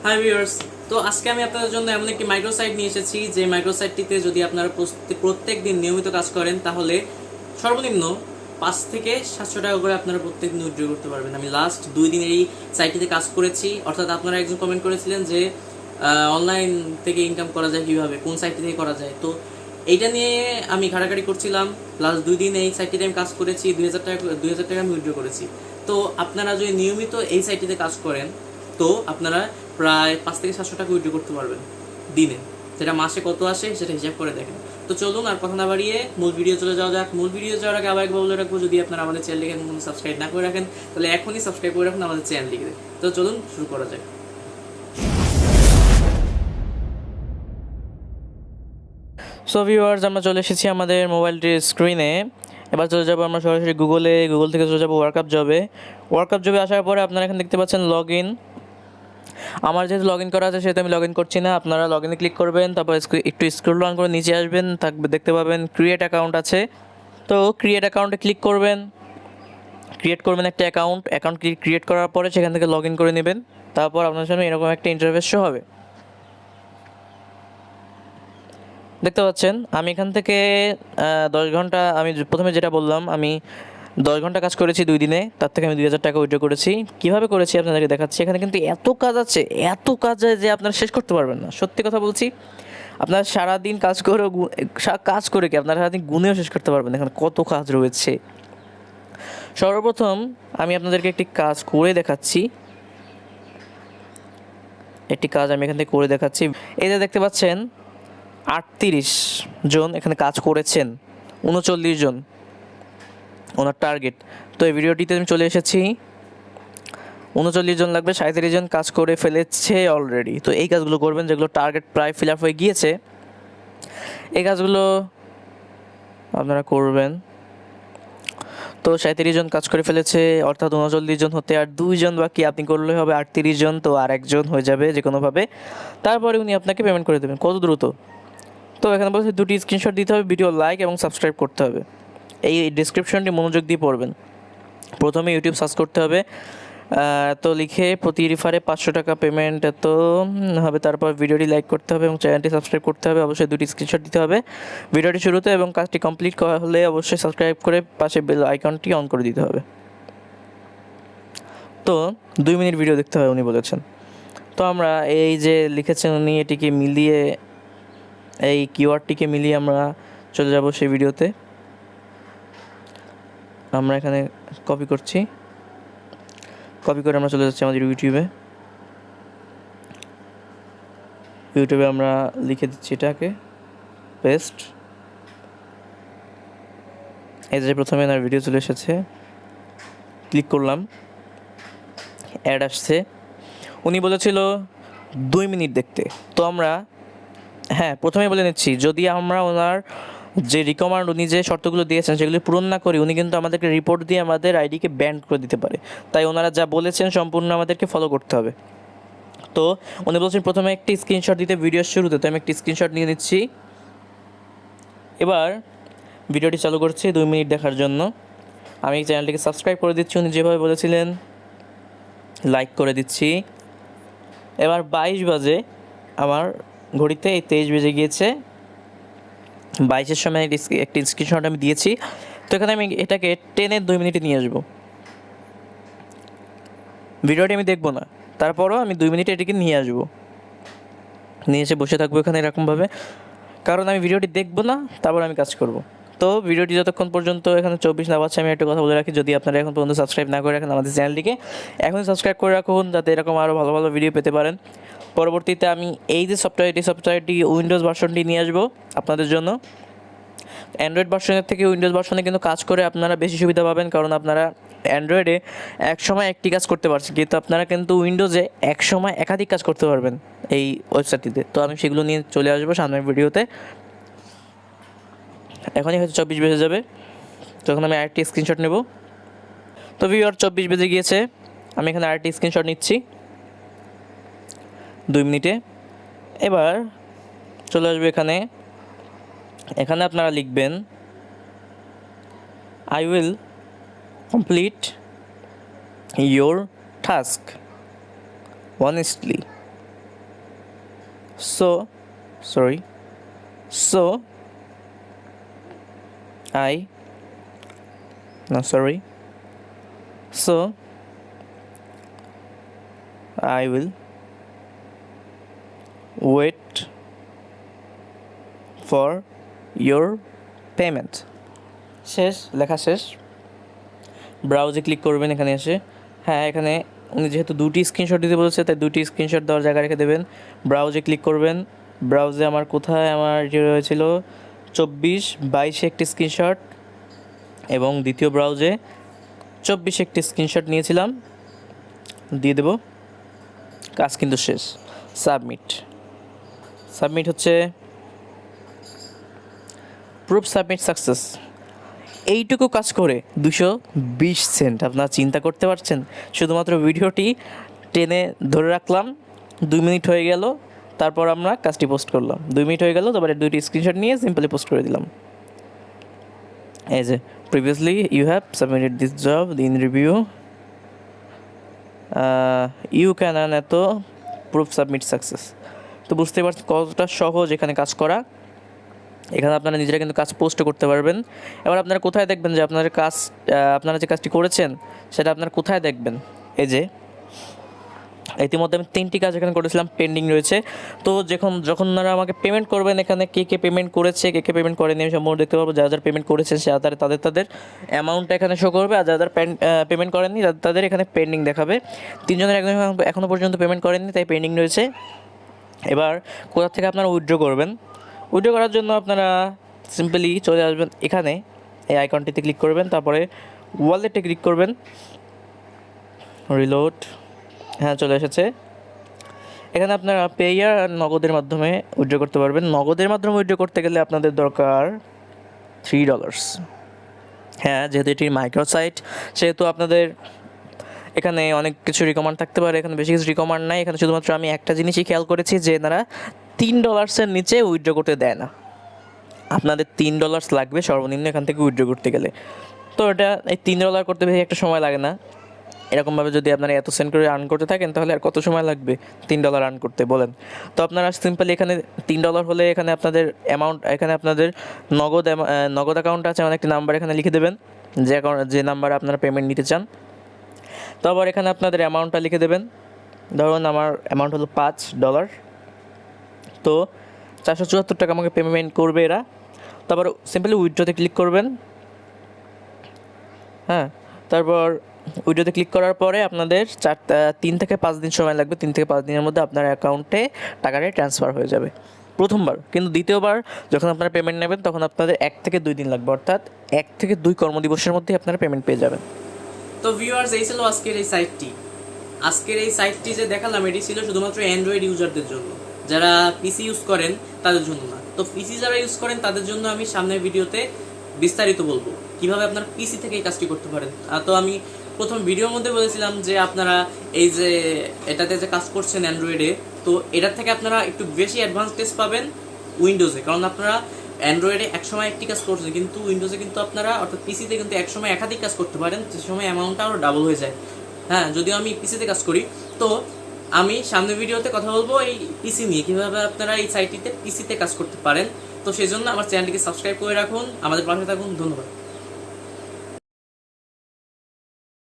Hi viewers, তো আজকে আমি আপনাদের জন্য এমন একটি মাইক্রোসাইট নিয়ে এসেছি যে মাইক্রোসাইটটিতে যদি আপনারা প্রত্যেক দিন নিয়মিত কাজ করেন তাহলে সর্বনিম্ন 5 থেকে 700 টাকা করে আপনারা প্রত্যেক দিন উইথড্র করতে পারবেন। আমি লাস্ট 2 দিন এই সাইটটিতে কাজ করেছি, অর্থাৎ আপনারা একজন কমেন্ট করেছিলেন যে অনলাইন থেকে ইনকাম করা যায় কীভাবে, কোন সাইটটি থেকে করা যায়। তো এইটা নিয়ে আমি ঘাটাঘাটি করছিলাম। লাস্ট 2 দিন এই সাইটটিতে আমি কাজ করেছি, 2000 টাকা আমি উইথড্র করেছি। তো আপনারা যদি নিয়মিত এই সাইটটিতে কাজ করেন তো আপনারা প্রায় 5 থেকে 700 টাকা উইথড্র করতে পারবেন দিনে। সেটা মাসে কত আসে সেটা হিসাব করে দেখেন। তো চলুন আর কথা না বাড়িয়ে মূল ভিডিও চলে যাওয়া যাক। মূল ভিডিও যাওয়ার আগে আবার একবার বলে রাখবো, যদি আপনারা আমাদের চ্যানেলটিকে এখনো সাবস্ক্রাইব না করে রাখেন তাহলে এখনই সাবস্ক্রাইব করে রাখুন আমাদের চ্যানেলটিকে। তো চলুন শুরু করা যাক। সো ভিউয়ার্স, আমরা চলে এসেছি আমাদের মোবাইলটির স্ক্রিনে। এবার চলে যাবো আমরা সরাসরি গুগল থেকে চলে যাবো ওয়ার্কআপ জবে আসার পরে আপনারা এখানে দেখতে পাচ্ছেন লগ ইন। আমার যেহেতু লগ ইন করা আছে সেহেতু আমি লগ ইন করছি না। আপনারা লগ ইনে ক্লিক করবেন, তারপর একটু স্ক্রল ডাউন করে নিচে আসবেন, দেখতে পাবেন ক্রিয়েট অ্যাকাউন্ট আছে। তো ক্রিয়েট অ্যাকাউন্টে ক্লিক করবেন, ক্রিয়েট করবেন একটা অ্যাকাউন্ট ক্রিয়েট করার পরে সেখান থেকে লগ ইন করে নেবেন। তারপর আপনার সামনে এরকম একটা ইন্টারফেস শো হবে, দেখতে পাচ্ছেন। আমি এখান থেকে 10 ঘন্টা, আমি প্রথমে যেটা বললাম, আমি 10 ঘন্টা কাজ করেছি 2 দিনে, তার থেকে আমি 2000 টাকা উইথড্র করেছি। কীভাবে করেছি আপনাদেরকে দেখাচ্ছি। এখানে কিন্তু এত কাজ আছে যে আপনারা শেষ করতে পারবেন না। সত্যি কথা বলছি, আপনারা সারাদিন কাজ করে কি আপনারা সারাদিন গুনেও শেষ করতে পারবেন। এখানে কত কাজ রয়েছে। সর্বপ্রথম আমি আপনাদেরকে একটি কাজ করে দেখাচ্ছি। আমি এখান থেকে করে দেখাচ্ছি। এই যে দেখতে পাচ্ছেন 38 জন এখানে কাজ করেছেন, 39 জন ওনার টার্গেট। তো এই ভিডিওটিতে আমি চলে এসেছি, 39 জন লাগবে, 37 জন কাজ করে ফেলেছে অলরেডি। তো এই কাজগুলো করবেন যেগুলো টার্গেট প্রায় ফিল আপ হয়ে গিয়েছে, এই কাজগুলো আপনারা করবেন। তো 37 জন কাজ করে ফেলেছে, অর্থাৎ 39 জন হতে আর 2 জন বাকি। আপনি করলে হবে 38 জন, তো আর একজন হয়ে যাবে যে কোনোভাবে। তারপরে উনি আপনাকে পেমেন্ট করে দেবেন কত দ্রুত। তো এখানে বলছে 2টি স্ক্রিনশট দিতে হবে, ভিডিও লাইক এবং সাবস্ক্রাইব করতে হবে। এই ডিসক্রিপশনটি মনোযোগ দিয়ে পড়বেন। প্রথমে ইউটিউব সার্চ করতে হবে, তো লিখে প্রতি রেফারে 500 টাকা পেমেন্ট এত হবে। তারপর ভিডিওটি লাইক করতে হবে এবং চ্যানেলটি সাবস্ক্রাইব করতে হবে। অবশ্যই 2টি স্ক্রিনশট দিতে হবে ভিডিওটি শুরুতে, এবং কাজটি কমপ্লিট করা হলে অবশ্যই সাবস্ক্রাইব করে পাশে বেল আইকনটি অন করে দিতে হবে। তো 2 মিনিট ভিডিও দেখতে হবে উনি বলেছেন। তো আমরা এই যে লিখেছেন উনি, এটিকে মিলিয়ে, এই কিওয়ার্ডটিকে মিলিয়ে আমরা চলে যাব সেই ভিডিওতে। আমরা এখানে কপি করে আমরা চলে যাচ্ছি আমাদের ইউটিউবে আমরা লিখে দিচ্ছি এটাকে পেস্ট। এই যে প্রথমে আমার ভিডিও চলে এসেছে, ক্লিক করলাম, অ্যাড আসছে। উনি বলেছিল 2 মিনিট দেখতে। তো আমরা প্রথমে বলে নিচ্ছি, যদি আমরা ওনার যে রিকমান্ড, উনি যে শর্তগুলো দিয়েছেন সেগুলি পূরণ না করি, উনি কিন্তু আমাদেরকে রিপোর্ট দিয়ে আমাদের আইডিকে ব্যান করে দিতে পারে। তাই ওনারা যা বলেছেন সম্পূর্ণ আমাদেরকে ফলো করতে হবে। তো উনি বলছেন প্রথমে একটি স্ক্রিনশট দিতে ভিডিওর শুরুতে, তো আমি একটি স্ক্রিনশট নিয়ে নিচ্ছি। এবার ভিডিওটি চালু করছি 2 মিনিট দেখার জন্য। আমি চ্যানেলটিকে সাবস্ক্রাইব করে দিচ্ছি উনি যেভাবে বলেছিলেন, লাইক করে দিচ্ছি। এবার 22 বাজে, আমার ঘড়িতে এই 23 বেজে গিয়েছে। 22-এর সময় একটি স্ক্রিনশট আমি দিয়েছি। তো এখানে আমি এটাকে 2 মিনিটে নিয়ে আসবো। ভিডিওটি আমি দেখবো না, তারপরও আমি 2 মিনিটে এটিকে নিয়ে আসবো, নিয়ে এসে বসে থাকবো এখানে এরকমভাবে, কারণ আমি ভিডিওটি দেখবো না, তারপর আমি কাজ করব। তো ভিডিওটি যতক্ষণ পর্যন্ত এখানে 24 না বাজছে, আমি একটা কথা বলে রাখি, যদি আপনারা এখন পর্যন্ত সাবস্ক্রাইব না করে রাখেন আমাদের চ্যানেলটিকে, এখন সাবস্ক্রাইব করে রাখুন, যাতে এরকম আরও ভালো ভালো ভিডিও পেতে পারেন। পরবর্তীতে আমি এই যে সফটওয়্যারটি উইন্ডোজ ভার্সনটি নিয়ে আসবো আপনাদের জন্য। অ্যান্ড্রয়েড ভার্সনের থেকে উইন্ডোজ ভার্সনে কিন্তু কাজ করে আপনারা বেশি সুবিধা পাবেন, কারণ আপনারা অ্যান্ড্রয়েডে এক সময় একটি কাজ করতে পারছেন, কিন্তু আপনারা কিন্তু উইন্ডোজে এক সময় একাধিক কাজ করতে পারবেন এই ওয়েবসাইটটিতে। তো আমি সেগুলো নিয়ে চলে আসবো সামনের ভিডিওতে। এখনই হয়তো 24 বেজে যাবে, তখন আমি আরেকটি স্ক্রিনশট নেব। তো ভিউয়ার 24 বেজে গিয়েছে, আমি এখানে আরেকটি স্ক্রিনশট নিচ্ছি 2 মিনিটে। এবার চলে আসবে এখানে আপনারা লিখবেন, I will complete your task honestly so sorry so I no sorry so I will wait for your payment. শেষ, লেখা শেষ। ব্রাউজে ক্লিক করবেন এখানে এসে। হ্যাঁ, এখানে উনি যেহেতু দুটি স্ক্রিনশট দিতে বলেছে তাই দুটি স্ক্রিনশট দেওয়ার জায়গা রেখে দেবেন। ব্রাউজে ক্লিক করবেন। ব্রাউজে আমার কোথায় আমার যে রয়েছিল 24/22 একটি স্ক্রিনশট এবং দ্বিতীয় ব্রাউজে 24 একটি স্ক্রিনশট নিয়েছিলাম, দিয়ে দেব। কাজ কিন্তু শেষ। সাবমিট হচ্ছে প্রুফ সাবমিট সাকসেস। এইটুকু কাজ করে 220 সেন্ট। আপনারা চিন্তা করতে পারছেন? শুধুমাত্র ভিডিওটি টেনে ধরে রাখলাম, 2 মিনিট হয়ে গেল, তারপর আমরা কাজটি পোস্ট করলাম। 2 মিনিট হয়ে গেল, তারপরে দুইটি স্ক্রিনশট নিয়ে সিম্পলি পোস্ট করে দিলাম। এই যে previously you have submitted this job in review, you can earn এত, প্রুফ সাবমিট সাকসেস। তো বুঝতে পারছেন কতটা সহজ এখানে কাজ করা। এখানে আপনারা নিজেরা কিন্তু কাজ পোস্ট করতে পারবেন। এবার আপনারা কোথায় দেখবেন যে আপনারা যে কাজটি করেছেন সেটা আপনারা কোথায় দেখবেন? এই যে ইতিমধ্যে আমি 3টি কাজ এখানে করেছিলাম, পেন্ডিং রয়েছে। তো যখন আপনারা আমাকে পেমেন্ট করবেন, এখানে কে পেমেন্ট করেছে, কে পেমেন্ট করেনি আমি সম্পূর্ণ দেখতে পারবো। যারা পেমেন্ট করেছেন সে তাদের অ্যামাউন্টটা এখানে শো করবে, আর যারা পেমেন্ট করেননি তাদের এখানে পেন্ডিং দেখাবে। 3 জনের একজন এখনও পর্যন্ত পেমেন্ট করেননি, তাই পেন্ডিং রয়েছে। এবার কোথা থেকে আপনারা উইথড্র করবেন? উইথড্র করার জন্য আপনারা সিম্পলি চলে আসবেন এখানে, এই আইকনটিতে ক্লিক করবেন, তারপরে ওয়ালেটে ক্লিক করবেন, রিলোড। হ্যাঁ, চলে এসেছে। এখানে আপনারা পেয়ার আর নগদের মাধ্যমে উইথড্র করতে পারবেন। নগদের মাধ্যমে উইথড্র করতে গেলে আপনাদের দরকার $3। হ্যাঁ, যেহেতু এটি মাইক্রোসাইট সেহেতু আপনাদের এখানে অনেক কিছু রিকমান্ড থাকতে পারে, এখানে বেশি কিছু রিকমান্ড নাই। এখানে শুধুমাত্র আমি একটা জিনিসই খেয়াল করেছি যে এনারা $3 নিচে উইথড্র করতে দেয় না। আপনাদের $3 লাগবে সর্বনিম্ন এখান থেকে উইথড্র করতে গেলে। তো এটা এই $3 করতে বেশি একটা সময় লাগে না। এরকমভাবে যদি আপনারা এত সেন্ট করে আর্ন করতে থাকেন তাহলে আর কত সময় লাগবে $3 আর্ন করতে বলেন? তো আপনারা সিম্পলি এখানে $3 হলে এখানে আপনাদের অ্যামাউন্ট, এখানে আপনাদের নগদ অ্যাকাউন্ট আছে, অনেকটি নাম্বার এখানে লিখে দেবেন, যে নাম্বারে আপনারা পেমেন্ট নিতে চান। তারপর এখানে আপনাদের অ্যামাউন্টটা লিখে দেবেন। ধরুন আমার অ্যামাউন্ট হলো $5, তো 474 টাকা আমাকে পেমেন্ট করবে এরা। তারপর সিম্পলি উইথড্রতে ক্লিক করবেন। হ্যাঁ, তারপর উইথড্রতে ক্লিক করার পরে আপনাদের 3 থেকে 5 দিন সময় লাগবে। 3 থেকে 5 দিনের মধ্যে আপনার অ্যাকাউন্টে টাকাটা ট্রান্সফার হয়ে যাবে প্রথমবার। কিন্তু দ্বিতীয়বার যখন আপনারা পেমেন্ট নেবেন তখন আপনাদের 1 থেকে 2 দিন লাগবে, অর্থাৎ 1 থেকে 2 কর্মদিবসের মধ্যে আপনারা পেমেন্ট পেয়ে যাবেন। তো ভিউয়ার্স, এই ছিল আজকের এই সাইটটি যে দেখালাম এটি ছিল শুধুমাত্র অ্যান্ড্রয়েড ইউজারদের জন্য, যারা পিসি ইউজ করেন তাদের জন্য না। তো পিসি যারা ইউজ করেন তাদের জন্য আমি সামনের ভিডিওতে বিস্তারিত বলবো কিভাবে আপনারা পিসি থেকে এই কাজটি করতে পারেন। তো আমি প্রথম ভিডিওর মধ্যে বলেছিলাম যে আপনারা এই যে এটাতে যে কাজ করছেন অ্যান্ড্রয়েডে, তো এটার থেকে আপনারা একটু বেশি অ্যাডভান্টেজ পাবেন উইন্ডোজে, কারণ আপনারা অ্যান্ড্রয়েডে একসময় একটি কাজ করছেন, কিন্তু উইন্ডোজে কিন্তু আপনারা অর্থাৎ পিসিতে কিন্তু একসময় একাধিক কাজ করতে পারেন, যে সময় অ্যামাউন্টটা আরও ডাবল হয়ে যায়। হ্যাঁ, যদিও আমি পিসিতে কাজ করি। তো আমি সামনের ভিডিওতে কথা বলবো এই পিসি নিয়ে, কীভাবে আপনারা এই সাইটটিতে পিসিতে কাজ করতে পারেন। তো সেই জন্য আমার চ্যানেলটিকে সাবস্ক্রাইব করে রাখুন, আমাদের পাশে থাকুন। ধন্যবাদ।